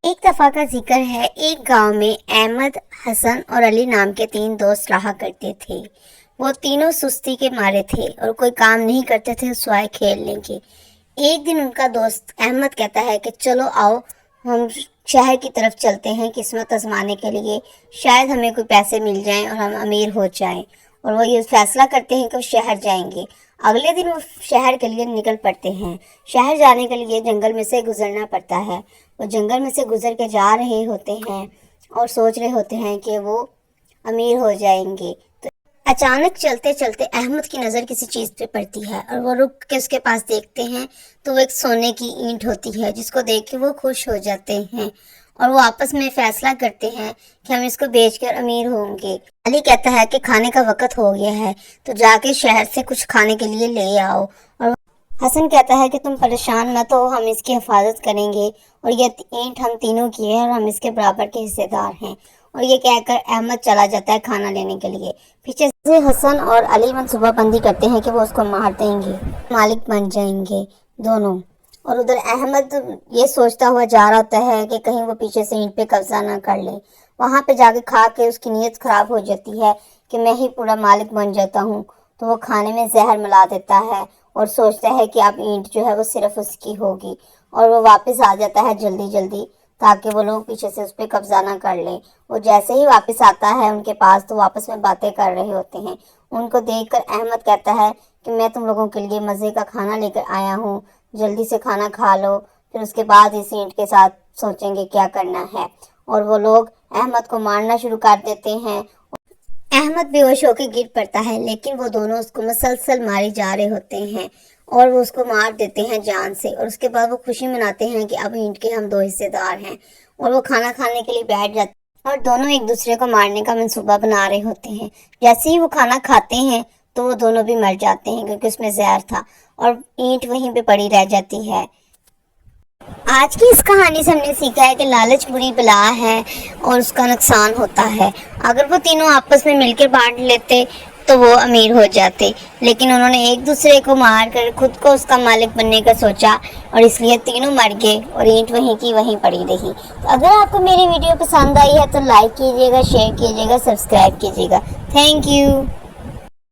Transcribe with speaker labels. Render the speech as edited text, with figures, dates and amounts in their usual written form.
Speaker 1: ایک دفعہ کا ذکر ہے، ایک گاؤں میں احمد، حسن اور علی نام کے 3 دوست رہا کرتے تھے۔ وہ تینوں سستی کے مارے تھے اور کوئی کام نہیں کرتے تھے سوائے کھیلنے کے۔ ایک دن ان کا دوست احمد کہتا ہے کہ چلو آؤ ہم شہر کی طرف چلتے ہیں قسمت آزمانے کے لیے، شاید ہمیں کوئی پیسے مل جائیں اور ہم امیر ہو جائیں۔ اور وہ یہ فیصلہ کرتے ہیں کہ وہ شہر جائیں گے۔ اگلے دن وہ شہر کے لیے نکل پڑتے ہیں۔ شہر جانے کے لیے جنگل میں سے گزرنا پڑتا ہے۔ وہ جنگل میں سے گزر کے جا رہے ہوتے ہیں اور سوچ رہے ہوتے ہیں کہ وہ امیر ہو جائیں گے۔ تو اچانک چلتے چلتے احمد کی نظر کسی چیز پہ پڑتی ہے اور وہ رک کے اس کے پاس دیکھتے ہیں تو وہ ایک سونے کی اینٹ ہوتی ہے، جس کو دیکھ کے وہ خوش ہو جاتے ہیں اور وہ آپس میں فیصلہ کرتے ہیں کہ ہم اس کو بیچ کر امیر ہوں گے۔ علی کہتا ہے کہ کھانے کا وقت ہو گیا ہے تو جا کے شہر سے کچھ کھانے کے لیے لے آؤ، اور حسن کہتا ہے کہ تم پریشان مت ہو، ہم اس کی حفاظت کریں گے اور یہ اینٹ ہم تینوں کی ہے اور ہم اس کے برابر کے حصے دار ہیں۔ اور یہ کہہ کر احمد چلا جاتا ہے کھانا لینے کے لیے۔ پیچھے سے حسن اور علی منصوبہ بندی کرتے ہیں کہ وہ اس کو مار دیں گے، مالک بن جائیں گے دونوں۔ اور ادھر احمد یہ سوچتا ہوا جا رہا ہوتا ہے کہ کہیں وہ پیچھے سے اینٹ پہ قبضہ نہ کر لے۔ وہاں پہ جا کے کھا کے اس کی نیت خراب ہو جاتی ہے کہ میں ہی پورا مالک بن جاتا ہوں، تو وہ کھانے میں زہر ملا دیتا ہے اور سوچتا ہے کہ اب اینٹ جو ہے وہ صرف اس کی ہوگی، اور وہ واپس آ جاتا ہے جلدی جلدی تاکہ وہ لوگ پیچھے سے اس پہ قبضہ نہ کر لیں۔ وہ جیسے ہی واپس آتا ہے ان کے پاس تو واپس میں باتیں کر رہے ہوتے ہیں۔ ان کو دیکھ کر احمد کہتا ہے کہ میں تم لوگوں کے لیے مزے کا کھانا لے کر آیا ہوں، جلدی سے کھانا کھا لو، پھر اس کے بعد اس اینٹ کے ساتھ سوچیں گے کیا کرنا ہے۔ اور وہ لوگ احمد کو مارنا شروع کر دیتے ہیں۔ احمد بے ہوش ہو کے گر پڑتا ہے، لیکن وہ دونوں اس کو مسلسل مارے جا رہے ہوتے ہیں اور وہ اس کو مار دیتے ہیں جان سے۔ اور اس کے بعد وہ خوشی مناتے ہیں کہ اب اینٹ کے ہم 2 حصے دار ہیں، اور وہ کھانا کھانے کے لیے بیٹھ جاتے ہیں اور دونوں ایک دوسرے کو مارنے کا منصوبہ بنا رہے ہوتے ہیں۔ جیسے ہی وہ کھانا کھاتے ہیں تو وہ دونوں بھی مر جاتے ہیں کیونکہ اس میں زہر تھا، اور اینٹ وہیں پہ پڑی رہ جاتی ہے۔ آج کی اس کہانی سے ہم نے سیکھا ہے کہ لالچ بری بلا ہے اور اس کا نقصان ہوتا ہے۔ اگر وہ تینوں آپس میں مل کے بانٹ لیتے تو وہ امیر ہو جاتے، لیکن انہوں نے ایک دوسرے کو مار کر خود کو اس کا مالک بننے کا سوچا، اور اس لیے تینوں مر گئے اور اینٹ وہیں کی وہیں پڑی رہی۔ تو اگر آپ کو میری ویڈیو پسند آئی ہے تو لائک کیجیے گا، شیئر کیجیے گا، سبسکرائب کیجیے گا۔ Thank you.